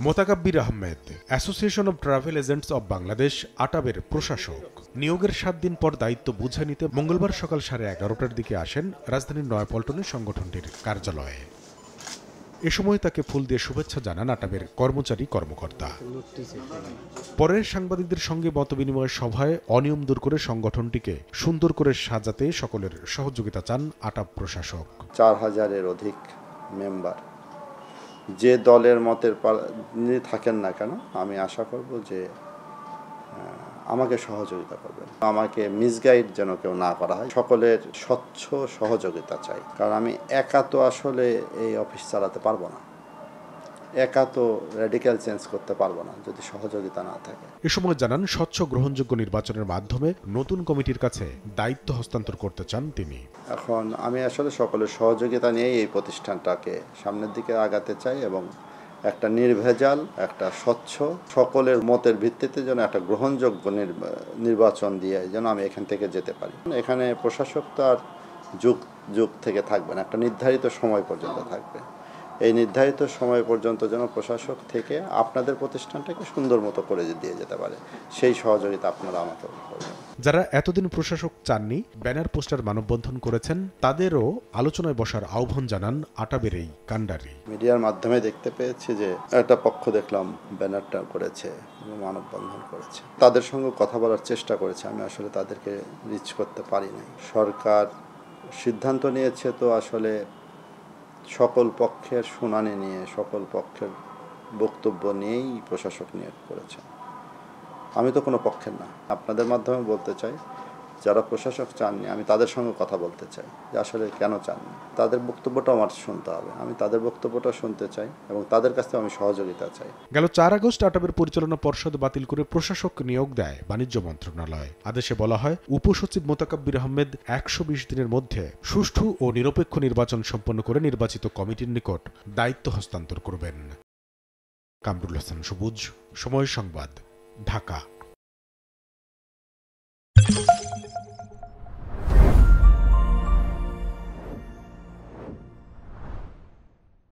মোতাকাব্বির Ahmed, association of travel agents of Bangladesh, আটাবের প্রশাসক। নিয়োগের ৭ দিন পর দায়িত্ব বুঝে নিতে মঙ্গলবার সকাল 11:30টার দিকে আসেন রাজধানীর নয়াপল্টনের সংগঠনটির কার্যালয়ে। এ সময় তাকে ফুল দিয়ে শুভেচ্ছা জানান আটাবের কর্মচারী কর্মকর্তা। পরের সাংবাদিকদের সঙ্গে মতবিনিময় সভায় অনিয়ম দূর করে সংগঠনটিকে সুন্দর করে সাজাতে সকলের সহযোগিতা চান আটাব প্রশাসক। ৪,০০০-এর অধিক মেম্বার যে দলের মতের থাকেন না কেন, আমি আশা করব যে আমাকে সহযোগিতা করবেন, আমাকে মিসগাইড যেন কেউ না করা হয়। সকলের স্বচ্ছ সহযোগিতা চাই, কারণ আমি একা তো আসলে এই অফিস চালাতে পারবো না, একা তো র্যাডিক্যাল চেঞ্জ করতে পারবো না যদি সহযোগিতা না থাকে। এ সময় জানান, স্বচ্ছ গ্রহণযোগ্য নির্বাচনের মাধ্যমে নতুন কমিটির কাছে দায়িত্ব হস্তান্তর করতে চান তিনি। এখন আমি আসলে সকলের সহযোগিতা নিয়েই এই প্রতিষ্ঠানটাকে সামনের দিকে আগাতে চাই এবং একটা নির্ভেজাল, একটা স্বচ্ছ, সকলের মতের ভিত্তিতে যেন একটা গ্রহণযোগ্য নির্বাচন দিয়ে যেন আমি এখান থেকে যেতে পারি। এখানে প্রশাসক তো আর যুগ থেকে থাকবে না, একটা নির্ধারিত সময় পর্যন্ত থাকবে। এই নির্ধারিত সময় পর্যন্ত যেন প্রশাসক থেকে আপনাদের প্রতিষ্ঠানটাকে সুন্দর মতো করে দিয়ে যেতে পারে, সেই সহযোগিতা আপনারা আমাকে করবেন। যারা এতদিন প্রশাসক চাননি, ব্যানার পোস্টার মানববন্ধন করেছেন, তাদেরও আলোচনায় বসার আহ্বান জানান আটাবের এই কাণ্ডারি। মিডিয়ার মাধ্যমে দেখতে পেয়েছি যে একটা পক্ষ দেখলাম ব্যানারটা করেছে, মানববন্ধন করেছে, তাদের সঙ্গে কথা বলার চেষ্টা করেছে, আমি আসলে তাদেরকে রিচ করতে পারি নাই। সরকার সিদ্ধান্ত নিয়েছে তো আসলে সকল পক্ষের শুনানি নিয়ে, সকল পক্ষের বক্তব্য নিয়েই প্রশাসক নিয়োগ করেছে। আমি তো কোনো পক্ষের না। আপনাদের মাধ্যমে বলতে চাই, যারা প্রশাসক চাননি, আমি তাদের সঙ্গে কথা বলতে চাই যে আসলে কেন চাননি। তাদের বক্তব্যটা আমার শুনতে হবে, আমি তাদের বক্তব্যটা শুনতে চাই এবং তাদের কাছ থেকে আমি সহযোগিতা চাই। গেল ৪ আগস্ট আটাবের পরিচালনা পর্ষদ বাতিল করে প্রশাসক নিয়োগ দেয় বাণিজ্য মন্ত্রণালয়। আদেশে বলা হয়, উপসচিব মোতাকাব্বির আহমেদ ১২০ দিনের মধ্যে সুষ্ঠু ও নিরপেক্ষ নির্বাচন সম্পন্ন করে নির্বাচিত কমিটির নিকট দায়িত্ব হস্তান্তর করবেন। কামরুল হাসান সবুজ, সময় সংবাদ, ঢাকা।